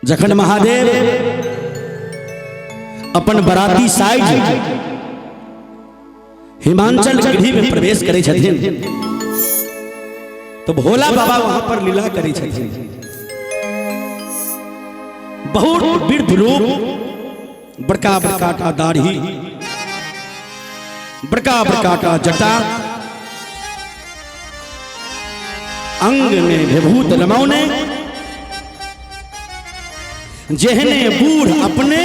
जखन महादेव अपन बराती साइज हिमांचल गृह में प्रवेश करे छथिन तो भोला बाबा वहां पर लीला करे छथिन। बहुत वृद्ध रूप, बड़का बड़का का दाढ़ी, बड़का बड़का का जटा, अंग में विभूत रमौने, जेहने बूढ़ अपने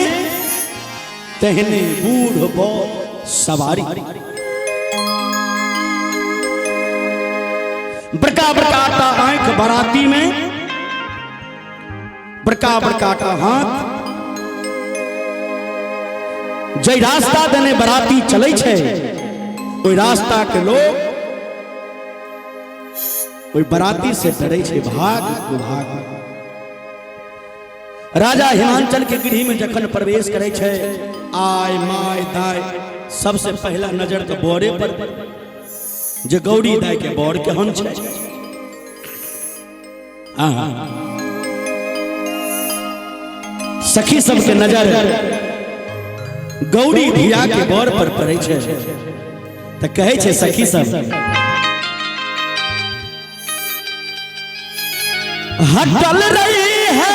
तेहने बूढ़ बो सवारी। बड़का बड़का का आंख बराती में, बड़का बड़का का हाथ। जय रास्ता देने बराती चले छे कोई रास्ता के लोग कोई बराती से डरे छे, भाग भाग। राजा हिमांचल के गृह में जखन प्रवेश करे छे, आय माय दाय सबसे पहला नजर तो बोरे पर जे गौरी दाय के बोर के हन छे। सखी सबके नजर गौरी धिया के बोर पर पड़े छे तो कहे छे सखी सब, हटल रही है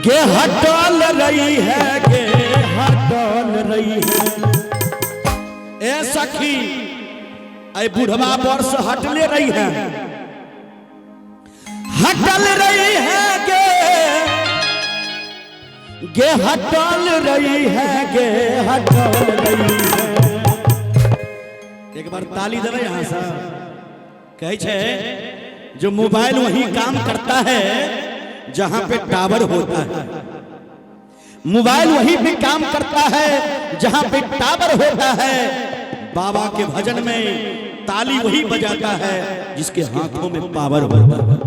गे हटल रही है गे हटल रही है। ए सखी ऐ बुढ़वा वर्ष हटले रही है, हटल रही है गे हटल रही है गे हटल रही है। एक बार ताली देवे यहां से। कहे छे जो मोबाइल वही काम करता है जहां पे टावर होता है, मोबाइल वही भी काम करता है जहां पे टावर होता है। बाबा के भजन में ताली वही बजाता है जिसके हाथों में पावर होता है।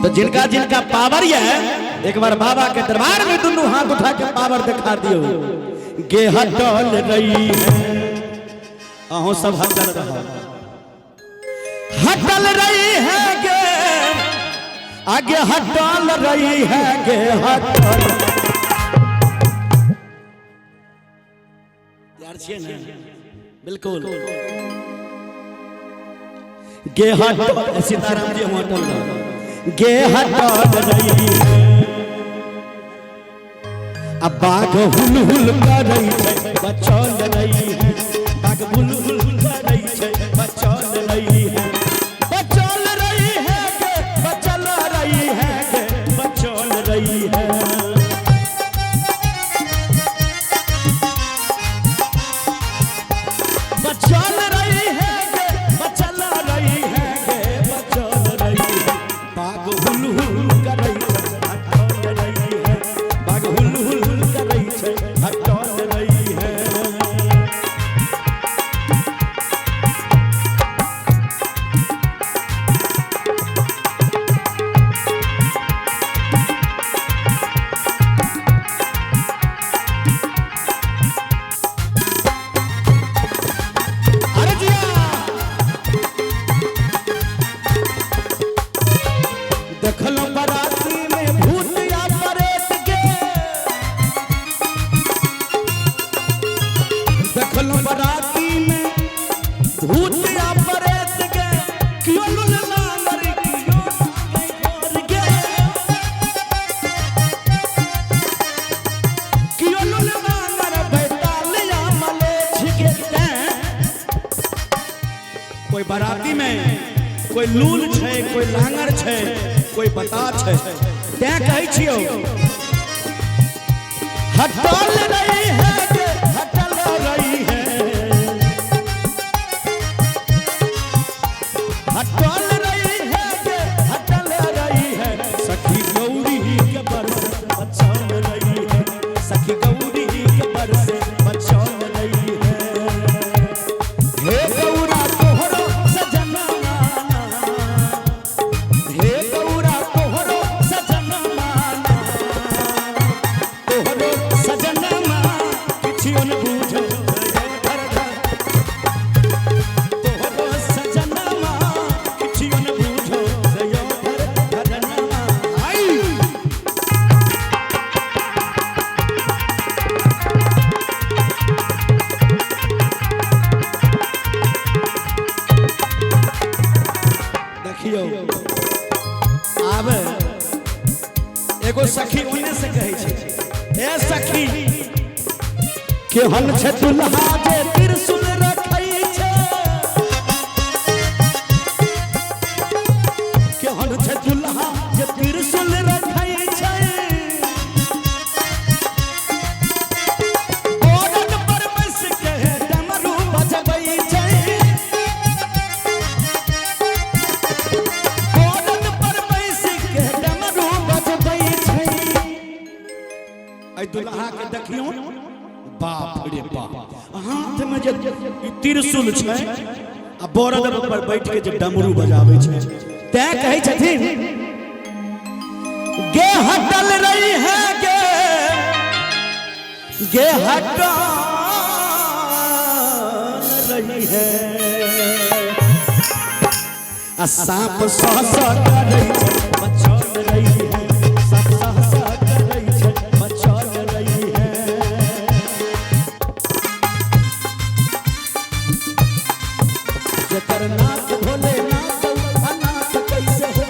तो जिनका जिनका पावर है एक बार बाबा के दरबार में दोनों हाथ उठा के पावर दिखा दियो। गे हटल रही है, अहो सब हटल रहा, हटल रही है गे आगे हटल रही है गे हटल। यार छे ना बिल्कुल गे हटल। सीताराम जी हटल गे हटल रही है। अब बाघ हुल हुल कर रही है बचल रही है, बाघ हुल हुल कर रही है बचल रही है, बचल रही है गे बचल रही है गे बचल रही है। बचल रही है गे बचल रही है गे बचल रही है। बाघ हुल हुल कर रही है हटल रही है, बाघ हुल हुल कर रही है हटल रही है। अरे जिया देखलो बराती में भूत या परेत के, देखलो बराती में भूत या परेत के, क्यों लुलना मरी क्यों नागर गे, क्यों लुलना मर बैतालिया मले छिके। कोई बराती में कोई लूल छे, कोई लांगर छे, कोई बता छे, ते कहै छियो हटल रही है गे हटल रही है, हटल रही है गे हटल रही है। सखी गौरी के बर से बचल रही है, सखी गौरी के बर से बचल रही है। हे गौरा तोहरो सजना, हे गौरा तोहरो सजना, तोहरो सजना आब एगो सखी ओने से कहै छै, ए सखी केहन छै दुल्हा जे त्रिशूल रखै छै, केहन छै दुल्हा जे त्रिशूल रखै छै, औरत पर बैस के डमरू बजबै छै, औरत पर बैस के डमरू बजबै छै। आई दुल्हा के देखियो बाप रे बाप, हाथ में जे त्रिशूल छै आ बरद पर बैठ के जे डमरू बजाबै छै, तै कहै छथिन गे हटल रही है गे हटल रही है, आ सांप सहसा करै छै बचल रही है, सांप सहसा करै छै बचल रही है। जेकर नाथ भोलेनाथ अनाथ कैसे हो,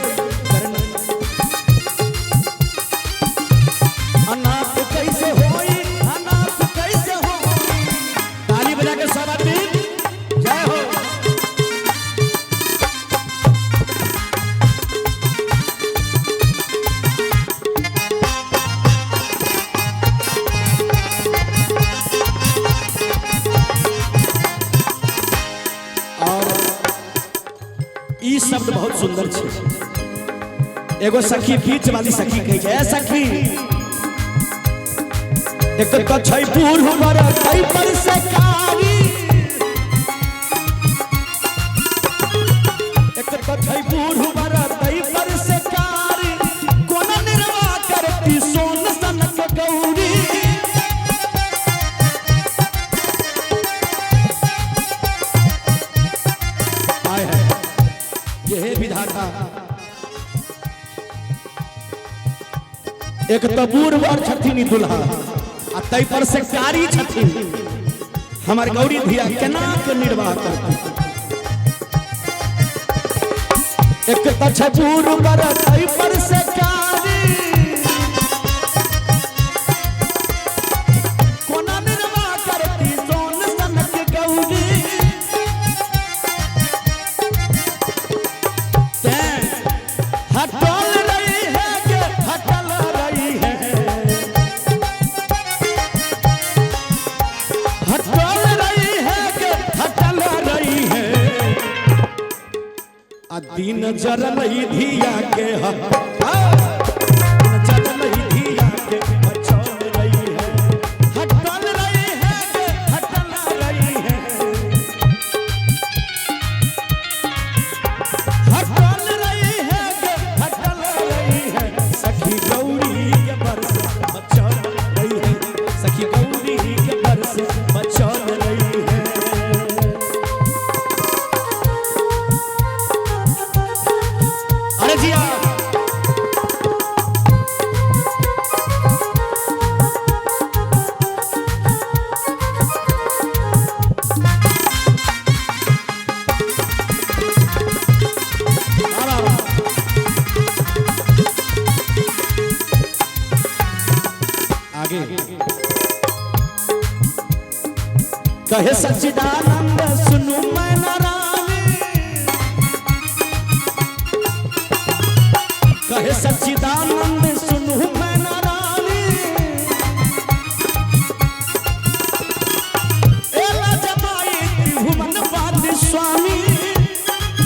अनाथ कैसे होई, अनाथ कैसे हो। ताली बजा के सब आदमी जय हो। और ई शब्द बहुत सुंदर छै। एगो सखी बीच वाली सखी कहै छै, ए सखी एक तो छै बूढ़ उमर कई पर से कारी, एक तो छै बूढ़ उमर कई पर से कारी, कोना निर्वाह करती सोन सनक गौरी। आए है ये विधाता, एक तो बूढ़ वर छथिन ई दुल्हा आ तै पर से कारी छथिन, हमर गौरी धिया केना के निर्वाह करती। एक तो छै बूढ़ वर तै पर से कारी, कोना निर्वाह करती सोन सनक गौरी। हटल रही है के हटल रही है, हटल रही है के हटल रही है, आ दिन जरलई धिया के जरलई धिया के बचल रही है, हटल रही है के हटल रही है, हटल रही है के हटल रही है। सखी गौरी के बरस बचल रही है, सखी गौरी के बरस बचल रही है। अरे जिया आगे कहे सच्चिदानंद सुनु मैना रानी, कहे सच्चिदानंद